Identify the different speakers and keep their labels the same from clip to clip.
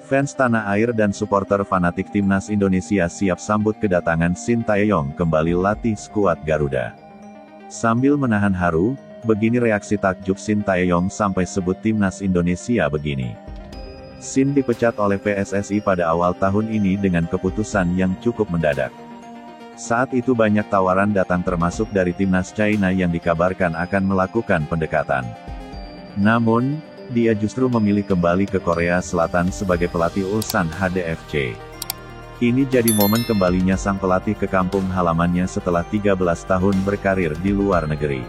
Speaker 1: Fans tanah air dan supporter fanatik timnas Indonesia siap sambut kedatangan Shin Tae-yong kembali latih skuad Garuda. Sambil menahan haru, begini reaksi takjub Shin Tae-yong sampai sebut timnas Indonesia begini. Shin dipecat oleh PSSI pada awal tahun ini dengan keputusan yang cukup mendadak. Saat itu banyak tawaran datang termasuk dari timnas China yang dikabarkan akan melakukan pendekatan. Namun, dia justru memilih kembali ke Korea Selatan sebagai pelatih Ulsan HDFC. Ini jadi momen kembalinya sang pelatih ke kampung halamannya setelah 13 tahun berkarir di luar negeri.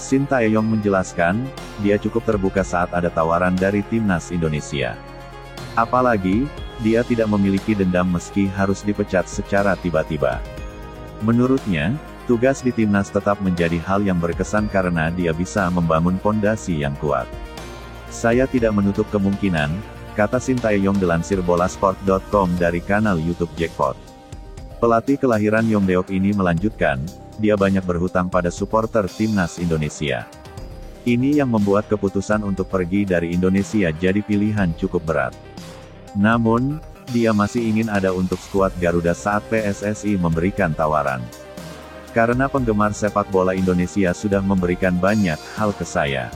Speaker 1: Shin Tae-yong menjelaskan, dia cukup terbuka saat ada tawaran dari timnas Indonesia. Apalagi, dia tidak memiliki dendam meski harus dipecat secara tiba-tiba. Menurutnya, tugas di timnas tetap menjadi hal yang berkesan karena dia bisa membangun pondasi yang kuat. Saya tidak menutup kemungkinan, kata Shin Tae-yong dilansir bolasport.com dari kanal YouTube Jackpot. Pelatih kelahiran Yongdeok ini melanjutkan, dia banyak berhutang pada supporter timnas Indonesia. Ini yang membuat keputusan untuk pergi dari Indonesia jadi pilihan cukup berat. Namun, dia masih ingin ada untuk skuad Garuda saat PSSI memberikan tawaran. Karena penggemar sepak bola Indonesia sudah memberikan banyak hal ke saya.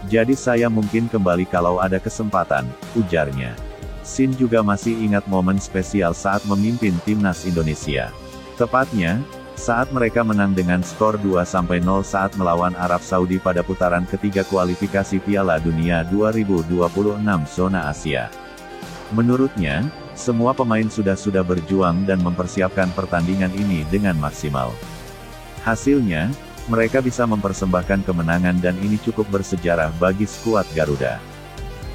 Speaker 1: Jadi saya mungkin kembali kalau ada kesempatan, ujarnya. Shin juga masih ingat momen spesial saat memimpin timnas Indonesia. Tepatnya, saat mereka menang dengan skor 2-0 saat melawan Arab Saudi pada putaran ketiga kualifikasi Piala Dunia 2026 zona Asia. Menurutnya, semua pemain sudah berjuang dan mempersiapkan pertandingan ini dengan maksimal. Hasilnya, mereka bisa mempersembahkan kemenangan dan ini cukup bersejarah bagi skuad Garuda.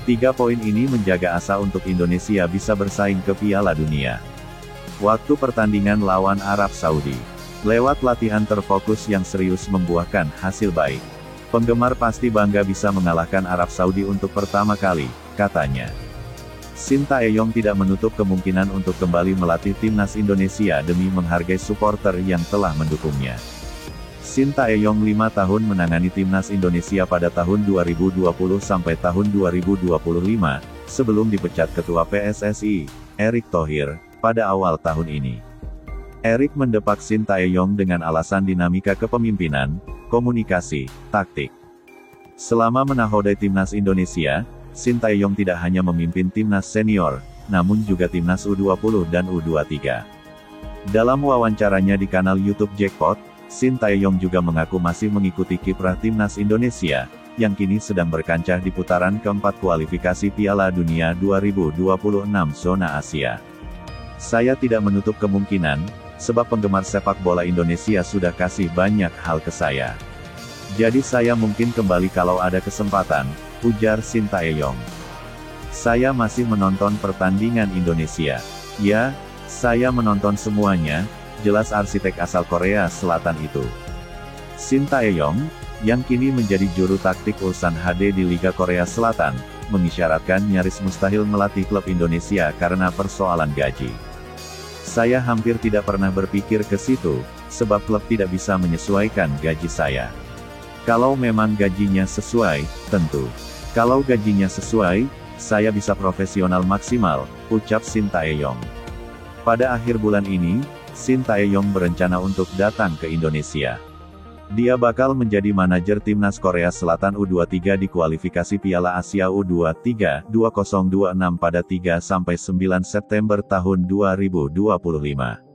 Speaker 1: 3 poin ini menjaga asa untuk Indonesia bisa bersaing ke Piala Dunia. Waktu pertandingan lawan Arab Saudi. Lewat latihan terfokus yang serius membuahkan hasil baik. Penggemar pasti bangga bisa mengalahkan Arab Saudi untuk pertama kali, katanya. Shin Tae-yong tidak menutup kemungkinan untuk kembali melatih timnas Indonesia demi menghargai supporter yang telah mendukungnya. Shin Tae-yong 5 tahun menangani timnas Indonesia pada tahun 2020 sampai tahun 2025, sebelum dipecat Ketua PSSI, Erick Thohir, pada awal tahun ini. Erick mendepak Shin Tae-yong dengan alasan dinamika kepemimpinan, komunikasi, taktik. Selama menahodai timnas Indonesia, Shin Tae-yong tidak hanya memimpin timnas senior, namun juga timnas U20 dan U23. Dalam wawancaranya di kanal YouTube Jackpot, Shin Tae-yong juga mengaku masih mengikuti kiprah timnas Indonesia, yang kini sedang berkancah di putaran keempat kualifikasi Piala Dunia 2026 zona Asia. Saya tidak menutup kemungkinan, sebab penggemar sepak bola Indonesia sudah kasih banyak hal ke saya. Jadi saya mungkin kembali kalau ada kesempatan, ujar Shin Tae-yong. Saya masih menonton pertandingan Indonesia. Ya, saya menonton semuanya, jelas arsitek asal Korea Selatan itu. Shin Tae-yong, yang kini menjadi juru taktik Ulsan HD di Liga Korea Selatan, mengisyaratkan nyaris mustahil melatih klub Indonesia karena persoalan gaji. Saya hampir tidak pernah berpikir ke situ, sebab klub tidak bisa menyesuaikan gaji saya. Kalau memang gajinya sesuai, tentu. Kalau gajinya sesuai, saya bisa profesional maksimal, ucap Shin Tae-yong. Pada akhir bulan ini, Shin Tae-yong berencana untuk datang ke Indonesia. Dia bakal menjadi manajer timnas Korea Selatan U23 di kualifikasi Piala Asia U23 2026 pada 3-9 September tahun 2025.